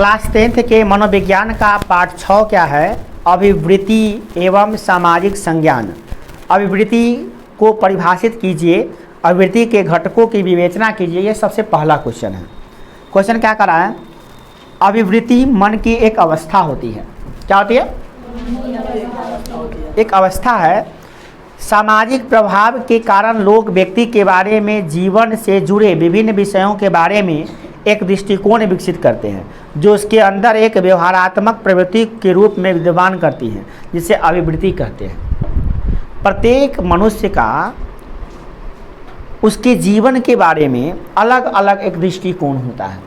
Class 10th के मनोविज्ञान का पाठ 6 क्या है? अभिवृत्ति एवं सामाजिक संज्ञान। अभिवृत्ति को परिभाषित कीजिए, अभिवृत्ति के घटकों की विवेचना कीजिए। ये सबसे पहला क्वेश्चन है। क्वेश्चन क्या कर रहा है? अभिवृत्ति मन की एक अवस्था होती है। क्या होती है? एक अवस्था है। सामाजिक प्रभाव के कारण लोग व्यक्ति के बारे में, जीवन से जुड़े विभिन्न विषयों के बारे में एक दृष्टिकोण विकसित करते हैं जो उसके अंदर एक व्यवहारात्मक प्रवृत्ति के रूप में विद्यमान करती है, जिसे अभिवृत्ति कहते हैं। प्रत्येक मनुष्य का उसके जीवन के बारे में अलग अलग एक दृष्टिकोण होता है।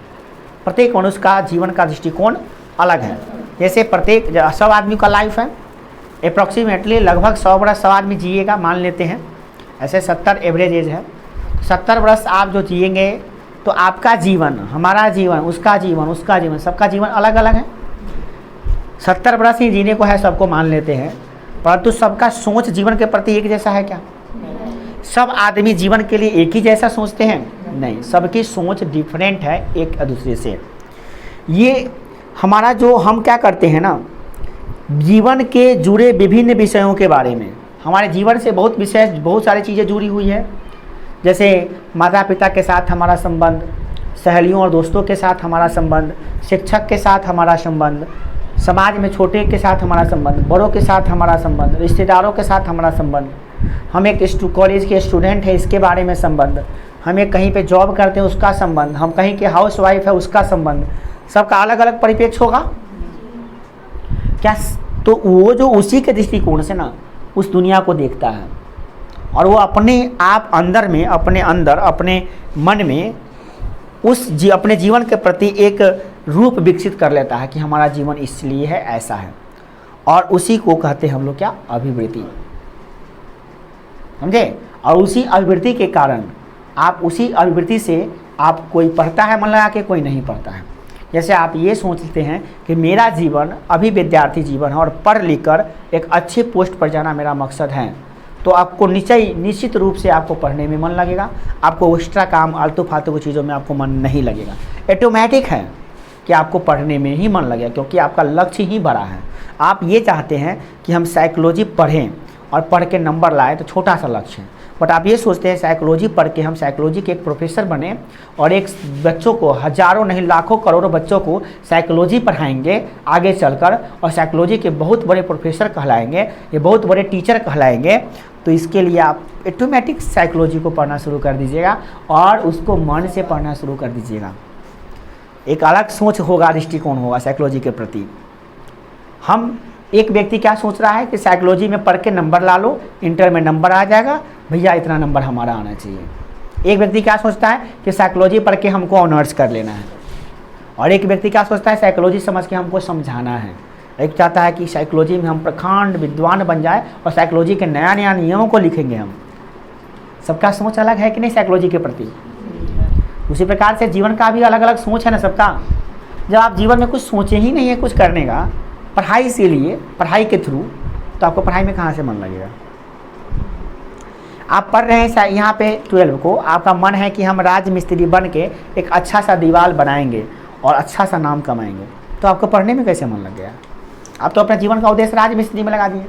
प्रत्येक मनुष्य का जीवन का दृष्टिकोण अलग है। जैसे प्रत्येक सब आदमी का लाइफ है अप्रॉक्सीमेटली लगभग 100 वर्ष सब आदमी जिएगा, मान लेते हैं। ऐसे 70 एवरेज एज है। 70 वर्ष आप जो जिएंगे तो आपका जीवन, हमारा जीवन, उसका जीवन, उसका जीवन, सबका जीवन अलग अलग है। 70 वर्ष ही जीने को है, सबको मान लेते हैं, परंतु सबका सोच जीवन के प्रति एक जैसा है क्या? सब आदमी जीवन के लिए एक ही जैसा सोचते हैं? नहीं, सबकी सोच डिफरेंट है एक दूसरे से। ये हमारा जो हम क्या करते हैं ना, जीवन के जुड़े विभिन्न विषयों के बारे में, हमारे जीवन से बहुत विषय, बहुत सारी चीज़ें जुड़ी हुई है। जैसे माता पिता के साथ हमारा संबंध, सहेलियों और दोस्तों के साथ हमारा संबंध, शिक्षक के साथ हमारा संबंध, समाज में छोटे के साथ हमारा संबंध, बड़ों के साथ हमारा संबंध, रिश्तेदारों के साथ हमारा संबंध, हम एक कॉलेज के स्टूडेंट है इसके बारे में संबंध, हम एक कहीं पे जॉब करते हैं उसका संबंध, हम कहीं के हाउस वाइफ है उसका संबंध, सबका अलग अलग परिप्रेक्ष्य होगा क्या? तो वो जो उसी के दृष्टिकोण से ना उस दुनिया को देखता है और वो अपने आप अंदर में, अपने अंदर, अपने मन में अपने जीवन के प्रति एक रूप विकसित कर लेता है कि हमारा जीवन इसलिए है, ऐसा है। और उसी को कहते हैं हम लोग क्या? अभिवृत्ति। समझे? और उसी अभिवृत्ति के कारण उसी अभिवृत्ति से आप कोई पढ़ता है मन लगा के, कोई नहीं पढ़ता है। जैसे आप ये सोचते हैं कि मेरा जीवन अभी विद्यार्थी जीवन है और पढ़ लिख कर एक अच्छे पोस्ट पर जाना मेरा मकसद है, तो आपको निश्चित रूप से आपको पढ़ने में मन लगेगा। आपको एक्स्ट्रा काम, आलतू फालतू की चीज़ों में आपको मन नहीं लगेगा। ऑटोमेटिक है कि आपको पढ़ने में ही मन लगेगा, क्योंकि आपका लक्ष्य ही बड़ा है। आप ये चाहते हैं कि हम साइकोलॉजी पढ़ें और पढ़ के नंबर लाएँ, तो छोटा सा लक्ष्य है। बट आप ये सोचते हैं साइकोलॉजी पढ़ के हम साइकोलॉजी के एक प्रोफेसर बने और एक बच्चों को, हजारों नहीं लाखों करोड़ों बच्चों को साइकोलॉजी पढ़ाएंगे आगे चलकर, और साइकोलॉजी के बहुत बड़े प्रोफेसर कहलाएंगे, ये बहुत बड़े टीचर कहलाएंगे। तो इसके लिए आप ऑटोमेटिक साइकोलॉजी को पढ़ना शुरू कर दीजिएगा और उसको मन से पढ़ना शुरू कर दीजिएगा। एक अलग सोच होगा, दृष्टिकोण होगा साइकोलॉजी के प्रति। हम एक व्यक्ति क्या सोच रहा है कि साइकोलॉजी में पढ़ के नंबर ला लो, इंटर में नंबर आ जाएगा, भैया इतना नंबर हमारा आना चाहिए। एक व्यक्ति क्या सोचता है कि साइकोलॉजी पढ़ के हमको ऑनर्स कर लेना है, और एक व्यक्ति क्या सोचता है साइकोलॉजी समझ के हमको समझाना है। एक चाहता है कि साइकोलॉजी में हम प्रखंड विद्वान बन जाए और साइकोलॉजी के नया नया नियमों को लिखेंगे हम। सबका सोच अलग है कि नहीं साइकोलॉजी के प्रति? उसी प्रकार से जीवन का भी अलग अलग सोच है ना सबका। जब आप जीवन में कुछ सोचे ही नहीं है कुछ करने का, पढ़ाई से लिए, पढ़ाई के थ्रू, तो आपको पढ़ाई में कहाँ से मन लगेगा? आप पढ़ रहे हैं यहाँ पे 12 को, आपका मन है कि हम राजमिस्त्री बन के एक अच्छा सा दीवार बनाएंगे और अच्छा सा नाम कमाएंगे, तो आपको पढ़ने में कैसे मन लग गया? आप तो अपना जीवन का उद्देश्य राजमिस्त्री में लगा दिए।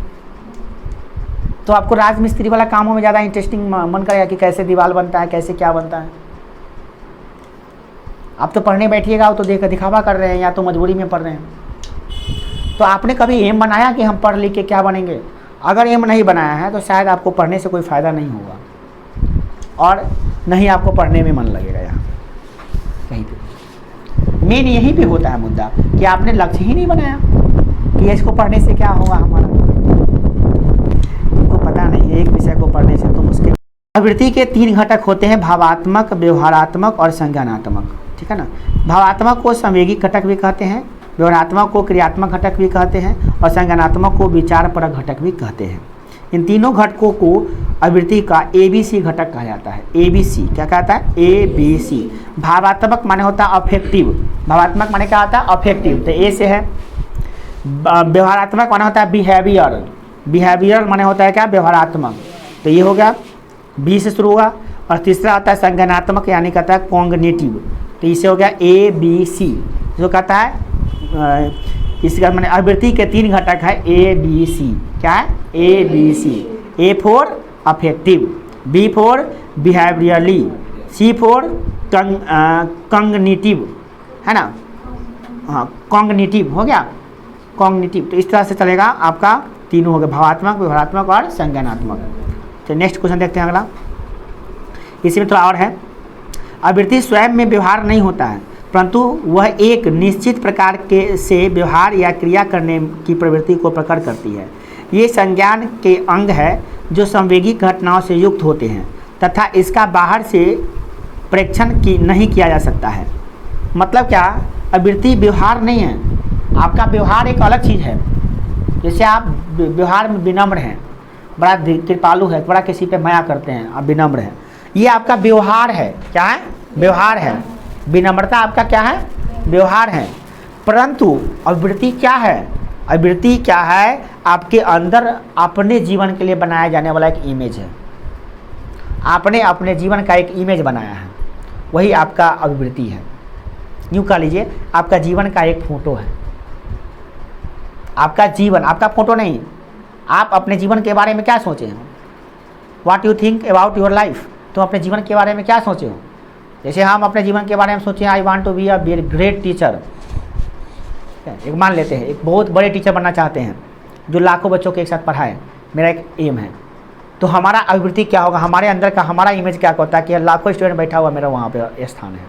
तो आपको राजमिस्त्री वाला कामों में ज़्यादा इंटरेस्टिंग मन करेगा कि कैसे दीवार बनता है, कैसे क्या बनता है। आप तो पढ़ने बैठिएगा तो दिखावा कर रहे हैं, या तो मजबूरी में पढ़ रहे हैं। तो आपने कभी एम बनाया कि हम पढ़ लिख के क्या बनेंगे? अगर एम नहीं बनाया है तो शायद आपको पढ़ने से कोई फ़ायदा नहीं होगा और नहीं आपको पढ़ने में मन लगेगा। यहाँ कहीं पे मेन यहीं पे होता है मुद्दा कि आपने लक्ष्य ही नहीं बनाया कि इसको पढ़ने से क्या होगा हमारा। तुमको पता नहीं है एक विषय को पढ़ने से तुम उसके। प्रवृत्ति के 3 घटक होते हैं, भावात्मक, व्यवहारात्मक और संज्ञानात्मक। ठीक है ना? भावात्मक को संवेगी घटक भी कहते हैं, व्यवहारात्मक को क्रियात्मक घटक भी कहते हैं और संज्ञानात्मक को विचारपरक घटक भी कहते हैं। इन तीनों घटकों को अभिवृत्ति का ABC घटक कहा जाता है। ABC क्या कहता है? ABC। भावात्मक माने होता है अफेक्टिव। भावात्मक माने क्या होता है? अफेक्टिव। तो A से है। व्यवहारात्मक माने होता है बिहेवियर। बिहेवियर माने होता है क्या? व्यवहारात्मक। तो ये हो गया, B से शुरू होगा। और तीसरा आता है संज्ञानात्मक, यानी कहता है कॉग्निटिव। तो इसे हो गया ABC, जो कहता है इसका मैंने आवृत्ति के 3 घटक है ए बी सी। क्या है? A B C. A for affective, B for behaviourally, C for cognitive, है ना? हाँ, कॉग्निटिव हो गया, कॉग्निटिव। तो इस तरह से चलेगा आपका, तीनों हो गए, भावात्मक, व्यवहारात्मक और संज्ञानात्मक। तो नेक्स्ट क्वेश्चन देखते हैं अगला। इसमें थोड़ा और है। आवृत्ति स्वयं में व्यवहार नहीं होता है, परंतु वह एक निश्चित प्रकार के से व्यवहार या क्रिया करने की प्रवृत्ति को प्रकट करती है। ये संज्ञान के अंग है जो संवेगी घटनाओं से युक्त होते हैं तथा इसका बाहर से परीक्षण नहीं किया जा सकता है। मतलब क्या? आवृत्ति व्यवहार नहीं है, आपका व्यवहार एक अलग चीज़ है। जैसे आप व्यवहार में विनम्र हैं, बड़ा कृपालु है, बड़ा किसी पे माया करते हैं, आप विनम्र हैं, ये आपका व्यवहार है। क्या है? व्यवहार है। विनम्रता आपका क्या है? व्यवहार है। परंतु आवृत्ति क्या है? आवृत्ति क्या है? आपके अंदर अपने जीवन के लिए बनाया जाने वाला एक इमेज है। आपने अपने जीवन का एक इमेज बनाया है, वही आपका आवृत्ति है। यूँ कह लीजिए, आपका जीवन का एक फोटो है। आपका जीवन, आपका फोटो नहीं, आप अपने जीवन के बारे में क्या सोचे हैं? What you think about your life. तुम अपने जीवन के बारे में क्या सोचे हो? जैसे हम अपने जीवन के बारे में सोचे, I want to be a great teacher. एक मान लेते हैं, एक बहुत बड़े टीचर बनना चाहते हैं जो लाखों बच्चों के एक साथ पढ़ाए, मेरा एक एम है। तो हमारा आवृत्ति क्या होगा? हमारे अंदर का हमारा इमेज क्या होता है कि लाखों स्टूडेंट बैठा हुआ, मेरा वहाँ पे स्थान है।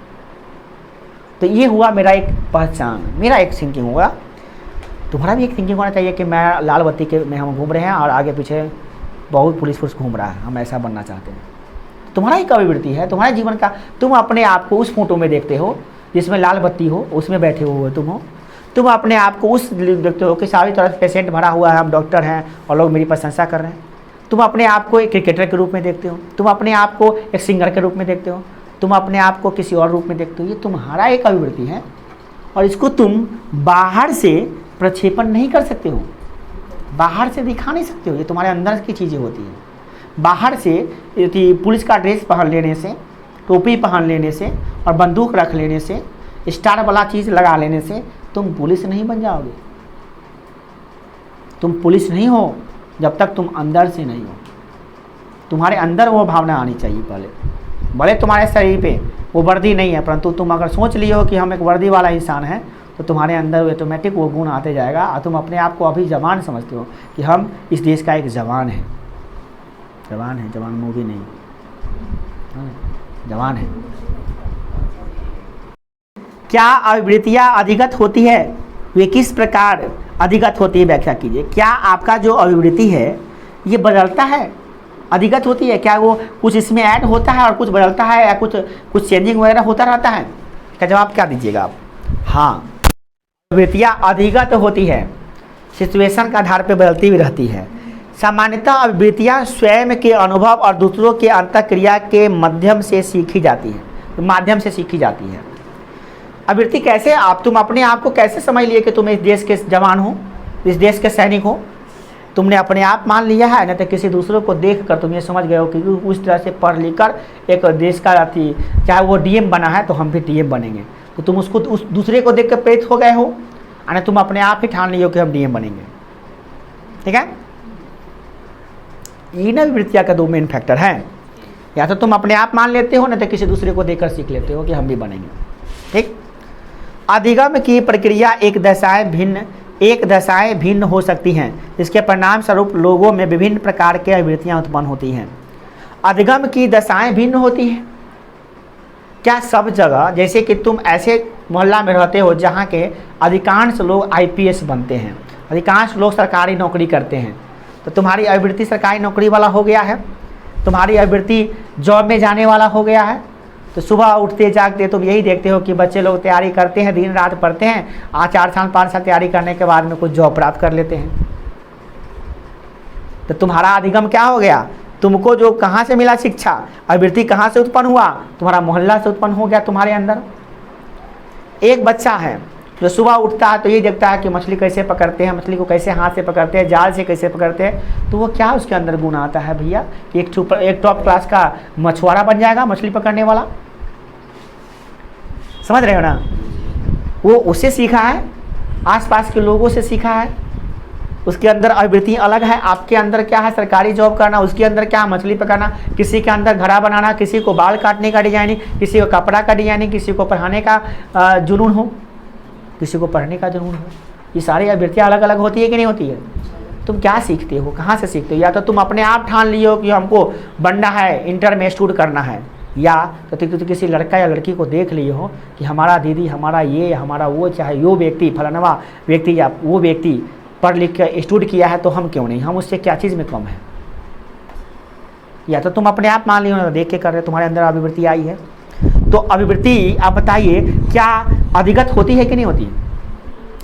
तो ये हुआ मेरा एक पहचान, मेरा एक थिंकिंग होगा। तुम्हारा भी एक थिंकिंग होना चाहिए कि मैं लाल बत्ती के में हम घूम रहे हैं और आगे पीछे बहुत पुलिस फोर्स घूम रहा है, हम ऐसा बनना चाहते हैं। तुम्हारा एक आवृत्ति है, तुम्हारे जीवन का। तुम अपने आप को उस फोटो में देखते हो जिसमें लाल बत्ती हो, उसमें बैठे हुए तुम हो। तुम अपने आप को उस देखते हो कि सारी तरफ पेशेंट भरा हुआ है, हम डॉक्टर हैं और लोग मेरी प्रशंसा कर रहे हैं। तुम अपने आप को एक क्रिकेटर के रूप में देखते हो, तुम अपने आप को एक सिंगर के रूप में देखते हो, तुम अपने आप को किसी और रूप में देखते हो। ये तुम्हारा एक आवृत्ति है और इसको तुम बाहर से प्रक्षेपण नहीं कर सकते हो, बाहर से दिखा नहीं सकते हो। ये तुम्हारे अंदर की चीज़ें होती हैं। बाहर से पुलिस का ड्रेस पहन लेने से, टोपी पहन लेने से और बंदूक रख लेने से, स्टार वाला चीज़ लगा लेने से तुम पुलिस नहीं बन जाओगे। तुम पुलिस नहीं हो जब तक तुम अंदर से नहीं हो। तुम्हारे अंदर वो भावना आनी चाहिए पहले। भले तुम्हारे शरीर पे वो वर्दी नहीं है, परंतु तुम अगर सोच लिए हो कि हम एक वर्दी वाला इंसान हैं, तो तुम्हारे अंदर ऑटोमेटिक वो गुण आते जाएगा और तुम अपने आप को अभी जवान समझते हो कि हम इस देश का एक जवान है। जवान है, जवान मूवी नहीं, जवान है। क्या आवृत्तियाँ अधिगत होती है? वे किस प्रकार अधिगत होती है, व्याख्या कीजिए। क्या आपका जो आवृत्ति है ये बदलता है, अधिगत होती है? क्या वो कुछ इसमें ऐड होता है और कुछ बदलता है, या कुछ चेंजिंग वगैरह होता रहता है? क्या जवाब क्या दीजिएगा आप? हाँ, आवृत्तियाँ अधिगत होती है, सिचुएशन का आधार पर बदलती भी रहती है। सामान्यतः आवृत्तियाँ स्वयं के अनुभव और दूसरों के अंतःक्रिया के माध्यम से सीखी जाती है। आवृत्ति कैसे? तुम अपने आप को कैसे समझ लिए कि तुम इस देश के जवान हो, इस देश के सैनिक हो? तुमने अपने आप मान लिया है, नहीं तो किसी दूसरों को देखकर तुम ये समझ गए हो कि उस तरह से पढ़ लिख कर एक देश का चाहे वो डीएम बना है तो हम भी डीएम बनेंगे, तो तुम उसको उस दूसरे को देख कर प्रेरित हो गए हो, यानी तुम अपने आप ही ठान लिए हो कि हम डीएम बनेंगे। ठीक है, इन आवृत्तियाँ का 2 मेन फैक्टर हैं। या तो तुम अपने आप मान लेते हो, नहीं तो किसी दूसरे को देखकर सीख लेते हो कि हम भी बनेंगे। ठीक। अधिगम की प्रक्रिया एक दशाएं भिन्न हो सकती हैं, जिसके परिणाम स्वरूप लोगों में विभिन्न प्रकार के आवृत्तियाँ उत्पन्न होती हैं। अधिगम की दशाएं भिन्न होती हैं क्या? सब जगह, जैसे कि तुम ऐसे मोहल्ला में रहते हो जहाँ के अधिकांश लोग आईपीएस बनते हैं, अधिकांश लोग सरकारी नौकरी करते हैं, तो तुम्हारी आवृत्ति सरकारी नौकरी वाला हो गया है, तुम्हारी आवृत्ति जॉब में जाने वाला हो गया है। तो सुबह उठते जागते तुम यही देखते हो कि बच्चे लोग तैयारी करते हैं, दिन रात पढ़ते हैं, 4 साल 5 साल तैयारी करने के बाद में कुछ जॉब प्राप्त कर लेते हैं। तो तुम्हारा अधिगम क्या हो गया? तुमको जो कहाँ से मिला शिक्षा, आवृत्ति कहाँ से उत्पन्न हुआ? तुम्हारा मोहल्ला से उत्पन्न हो गया तुम्हारे अंदर। एक बच्चा है जो सुबह उठता है तो ये देखता है कि मछली कैसे पकड़ते हैं, मछली को कैसे हाथ से पकड़ते हैं, जाल से कैसे पकड़ते हैं, तो वो क्या उसके अंदर गुण आता है भैया कि एक टॉप क्लास का मछुआरा बन जाएगा, मछली पकड़ने वाला। समझ रहे हो ना? वो उससे सीखा है, आसपास के लोगों से सीखा है, उसके अंदर अभिवृत्ति अलग है। आपके अंदर क्या है, सरकारी जॉब करना, उसके अंदर क्या है, मछली पकाना, किसी के अंदर घड़ा बनाना, किसी को बाल काटने का डिजाइनिंग, किसी को कपड़ा का डिजाइनिंग, किसी को पढ़ाने का जुनून हो, किसी को पढ़ने का जुनून हो। ये सारी अभिवृत्तियाँ अलग अलग होती है कि नहीं होती है? तुम क्या सीखते हो, कहाँ से सीखते हो? या तो तुम अपने आप ठान लिए हो कि हमको बनना है, इंटर में स्टूड करना है, या तो किसी लड़का या लड़की को देख लिए हो कि हमारा दीदी, हमारा ये, हमारा वो, चाहे वो व्यक्ति, फलानवा व्यक्ति या वो व्यक्ति पढ़ लिख के स्टूड किया है, तो हम क्यों नहीं, हम उससे क्या चीज़ में कम है? या तो तुम अपने आप मान लियो ना, देख के कर रहे, तुम्हारे अंदर अभिवृत्ति आई है। तो अभिवृत्ति आप बताइए क्या अधिगत होती है कि नहीं होती है,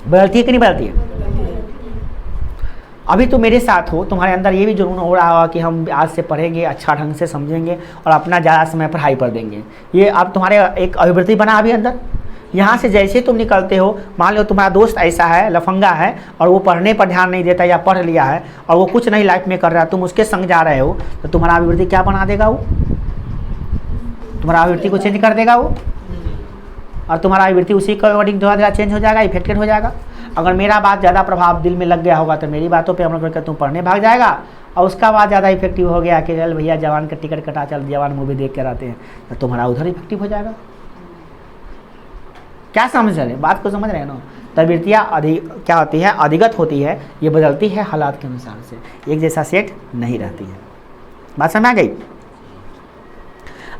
बदलती है कि नहीं बदलती है? अभी तो मेरे साथ हो, तुम्हारे अंदर ये भी जुनून हो रहा होगा कि हम आज से पढ़ेंगे, अच्छा ढंग से समझेंगे और अपना ज़्यादा समय पढ़ाई पर देंगे। ये अब तुम्हारे एक अभिवृत्ति बना अभी अंदर। यहाँ से जैसे तुम निकलते हो, मान लो तुम्हारा दोस्त ऐसा है, लफंगा है, और वो पढ़ने पर ध्यान नहीं देता या पढ़ लिया है और वो कुछ नहीं लाइफ में कर रहा है, तुम उसके संग जा रहे हो, तो तुम्हारा अभिवृत्ति क्या बना देगा? वो तुम्हारा अभिवृत्ति को चेंज कर देगा वो, और तुम्हारा अभिवृत्ति उसी के अकॉर्डिंग थोड़ा चेंज हो जाएगा, इफेक्टेड हो जाएगा। अगर मेरा बात ज़्यादा प्रभाव दिल में लग गया होगा तो मेरी बातों पे अमल करके तुम पढ़ने भाग जाएगा, और उसका बात ज़्यादा इफेक्टिव हो गया कि चल भैया जवान का टिकट कटा, चल जवान मूवी देख कर आते हैं, तो तुम्हारा उधर इफेक्टिव हो जाएगा। क्या समझ रहे, बात को समझ रहे हैं ना? तबियतियाँ क्या होती है, अधिगत होती है, ये बदलती है हालात के अनुसार से, एक जैसा सेट नहीं रहती है। बात समझ आ गई?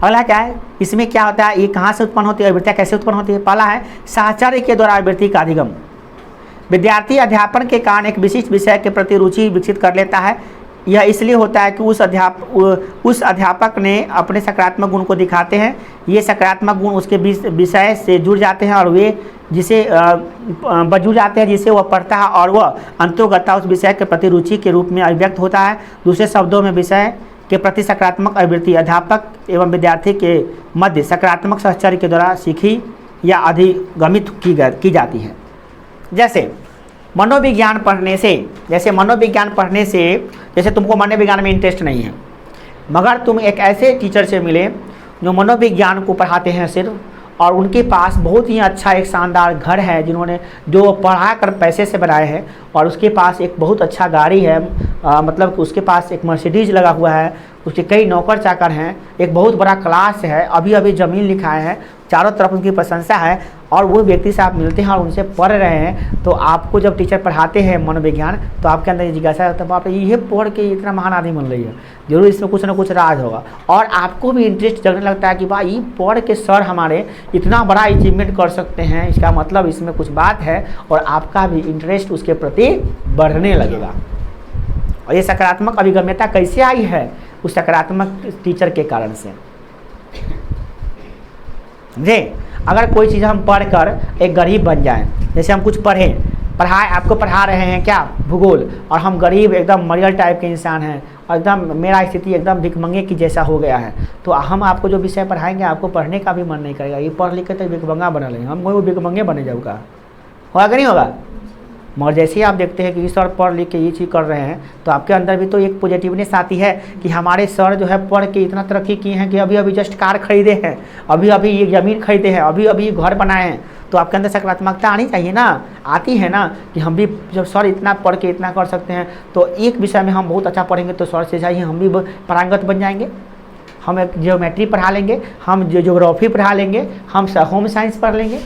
अगला क्या है, इसमें क्या होता है, ये कहाँ से उत्पन्न होती है, अभिवृत्तियाँ कैसे उत्पन्न होती है? पहला है साहचर्य के द्वारा अभिवृत्ति का अधिगम। विद्यार्थी अध्यापन के कारण एक विशिष्ट विषय के प्रति रुचि विकसित कर लेता है। यह इसलिए होता है कि उस अध्यापक ने अपने सकारात्मक गुण को दिखाते हैं। ये सकारात्मक गुण उसके विषय से जुड़ जाते हैं और वे जिसे जुड़ जाते हैं, जिसे वह पढ़ता है, और वह अंतोगता उस विषय के प्रति रुचि के रूप में अभिव्यक्त होता है। दूसरे शब्दों में विषय के प्रति सकारात्मक अभिवृत्ति अध्यापक एवं विद्यार्थी के मध्य सकारात्मक साहचर्य के द्वारा सीखी या अधिगमित की जाती है। जैसे मनोविज्ञान पढ़ने से, जैसे तुमको मनोविज्ञान में इंटरेस्ट नहीं है, मगर तुम एक ऐसे टीचर से मिले जो मनोविज्ञान को पढ़ाते हैं सिर्फ, और उनके पास बहुत ही अच्छा एक शानदार घर है जो पढ़ा कर पैसे से बनाए हैं, और उसके पास एक बहुत अच्छा गाड़ी है, मतलब उसके पास एक मर्सिडीज लगा हुआ है, उसके कई नौकर चाकर हैं, एक बहुत बड़ा क्लास है, अभी अभी ज़मीन लिखाए हैं, चारों तरफ उनकी प्रशंसा है, और वो व्यक्ति से आप मिलते हैं और उनसे पढ़ रहे हैं, तो आपको जब टीचर पढ़ाते हैं मनोविज्ञान, तो आपके अंदर ये जिज्ञासा होता है, बाप रे ये पढ़ के इतना महान आदमी बन रही है, जरूर इसमें कुछ ना कुछ राज होगा, और आपको भी इंटरेस्ट जगने लगता है कि भाई ये पढ़ के सर हमारे इतना बड़ा अचीवमेंट कर सकते हैं, इसका मतलब इसमें कुछ बात है, और आपका भी इंटरेस्ट उसके प्रति बढ़ने लगेगा। और ये सकारात्मक अभिगम्यता कैसे आई है? उस सकारात्मक टीचर के कारण से। समझे? अगर कोई चीज़ हम पढ़कर एक गरीब बन जाएं, जैसे हम कुछ आपको पढ़ा रहे हैं क्या, भूगोल, और हम गरीब एकदम मरियल टाइप के इंसान हैं, और एकदम मेरा स्थिति एकदम भिखमंगे की जैसा हो गया है, तो हम आपको जो विषय पढ़ाएंगे आपको पढ़ने का भी मन नहीं करेगा। ये पढ़ लिख के तो भिखमंगा बना लेंगे, हम वो भिखमंगे बने जाऊँगा, होगा कि नहीं होगा? मगर जैसे ही आप देखते हैं कि सर पढ़ लिख के ये चीज़ कर रहे हैं, तो आपके अंदर भी तो एक पॉजिटिवनेस आती है कि हमारे सर जो है पढ़ के इतना तरक्की किए हैं कि अभी अभी जस्ट कार खरीदे हैं, अभी अभी ये ज़मीन खरीदे हैं, अभी अभी ये घर बनाए हैं, तो आपके अंदर सकारात्मकता आनी चाहिए ना, आती है ना, कि हम भी जब सर इतना पढ़ के इतना कर सकते हैं, तो एक विषय में हम बहुत अच्छा पढ़ेंगे तो सर से चाहिए हम भी पारंगत बन जाएंगे, हम एक ज्योमेट्री पढ़ा लेंगे, हम ज्योग्राफी पढ़ा लेंगे, हम होम साइंस पढ़ लेंगे,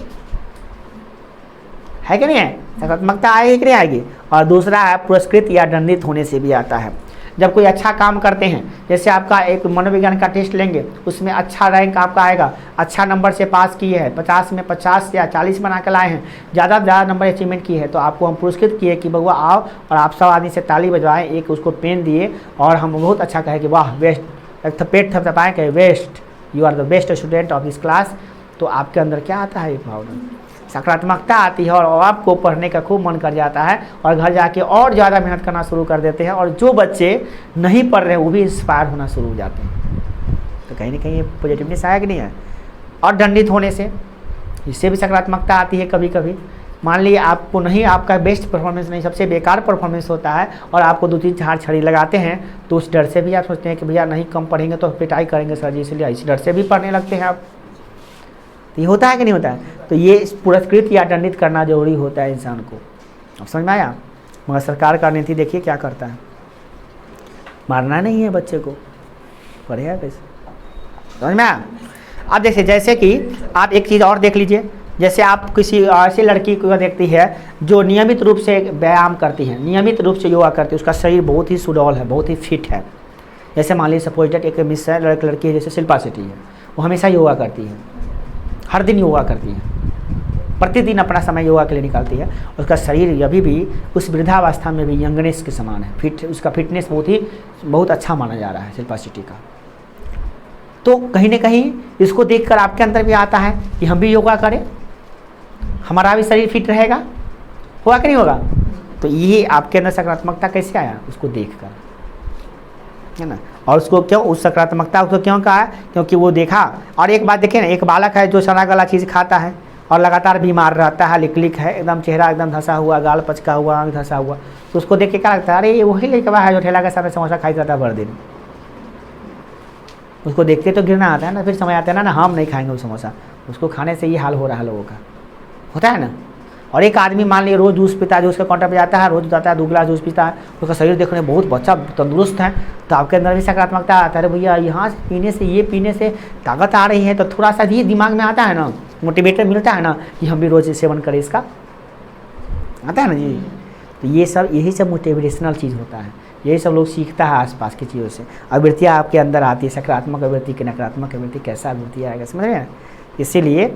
है कि नहीं है? सकारात्मकता आएगी कि नहीं आएगी? और दूसरा है पुरस्कृत या दंडित होने से भी आता है। जब कोई अच्छा काम करते हैं, जैसे आपका एक मनोविज्ञान का टेस्ट लेंगे, उसमें अच्छा रैंक आपका आएगा, अच्छा नंबर से पास किए हैं, 50 में 50 या 40 बना कर लाए हैं, ज़्यादा से ज़्यादा नंबर अचीवमेंट किए हैं, तो आपको हम पुरस्कृत किए कि बउआ आओ, और आप सब आदमी से ताली बजवाएं, एक उसको पेन दिए, और हम बहुत अच्छा कहे कि वाह बेस्ट, पेट थपथपाएँ कहे best, you are the best student of this class. तो आपके अंदर क्या आता है? एक भावना, सकारात्मकता आती है, और आपको पढ़ने का खूब मन कर जाता है, और घर जाके और ज़्यादा मेहनत करना शुरू कर देते हैं, और जो बच्चे नहीं पढ़ रहे वो भी इंस्पायर होना शुरू हो जाते हैं। तो कहीं ना कहीं ये पॉजिटिवनेस आया कि नहीं है? और दंडित होने से, इससे भी सकारात्मकता आती है। कभी कभी मान लीजिए आपको नहीं, आपका बेस्ट परफॉर्मेंस नहीं, सबसे बेकार परफॉर्मेंस होता है, और आपको 2-3 झाड़ छड़ी लगाते हैं, तो उस डर से भी आप सोचते हैं कि भैया नहीं कम पढ़ेंगे तो पिटाई करेंगे सर जी, इसलिए इस डर से भी पढ़ने लगते हैं आप। तो ये होता है कि नहीं होता है। तो ये पुरस्कृत या दंडित करना जरूरी होता है इंसान को। अब समझ में आया। मगर सरकार का नीति देखिए क्या करता है, मारना नहीं है बच्चे को, पढ़ेगा कैसे, समझ में आया। अब देखिए जैसे कि आप एक चीज़ और देख लीजिए, जैसे आप किसी ऐसी लड़की को देखती है जो नियमित रूप से व्यायाम करती है, नियमित रूप से योगा करती है, उसका शरीर बहुत ही सुडौल है, बहुत ही फिट है। जैसे मान लीजिए सपोज डेट एक मिस है लड़की है, जैसे शिल्पा शेट्टी है, वो हमेशा योगा करती है, हर दिन योगा करती है, प्रतिदिन अपना समय योगा के लिए निकालती है। उसका शरीर अभी भी उस वृद्धावस्था में भी यंगनेस के समान है, फिट, उसका फिटनेस बहुत अच्छा माना जा रहा है शिल्पा शेट्टी का। तो कहीं ना कहीं इसको देखकर आपके अंदर भी आता है कि हम भी योगा करें, हमारा भी शरीर फिट रहेगा, होगा कि नहीं होगा। तो ये आपके अंदर सकारात्मकता कैसे आया, उसको देखकर, है ना। और उसको क्यों, उस सकारात्मकता उसको क्यों कहा है, क्योंकि वो देखा। और एक बात देखिए ना, एक बालक है जो सड़ा गला चीज़ खाता है और लगातार बीमार रहता है, लिक है एकदम, चेहरा एकदम धंसा हुआ, गाल पचका हुआ, आँख धंसा हुआ, तो उसको देख के क्या लगता है, अरे ये वही लड़का है जो ठेला के सामने समोसा खाई जाता है भर दिन। उसको देखते तो घृणा आता है ना, फिर समझ आता है ना हम नहीं खाएंगे वो समोसा, उसको खाने से ये हाल हो रहा है लोगों का, होता है ना। और एक आदमी मान लीजिए रोज़ जूस पीता है, जो उसका काउंटर पे जाता है, रोज़ जाता है 2 गिलास जूस पीता है, उसका शरीर देखने में बहुत बच्चा तंदुरुस्त है, तो आपके अंदर भी सकारात्मकता आता है, भैया यहाँ से पीने से, ये पीने से ताकत आ रही है, तो थोड़ा सा ये दिमाग में आता है ना, मोटिवेटर मिलता है ना कि हम भी रोज़ सेवन करें इसका, आता है ना जी। तो ये सब, यही सब मोटिवेशनल चीज़ होता है, यही सब लोग सीखता है आसपास की चीज़ों से। आवृत्तियाँ आपके अंदर आती है, सकारात्मक आवृत्ति की, नकारात्मक आवृत्ति, कैसा आवृत्ति आएगा, समझ रहे हैं। इसीलिए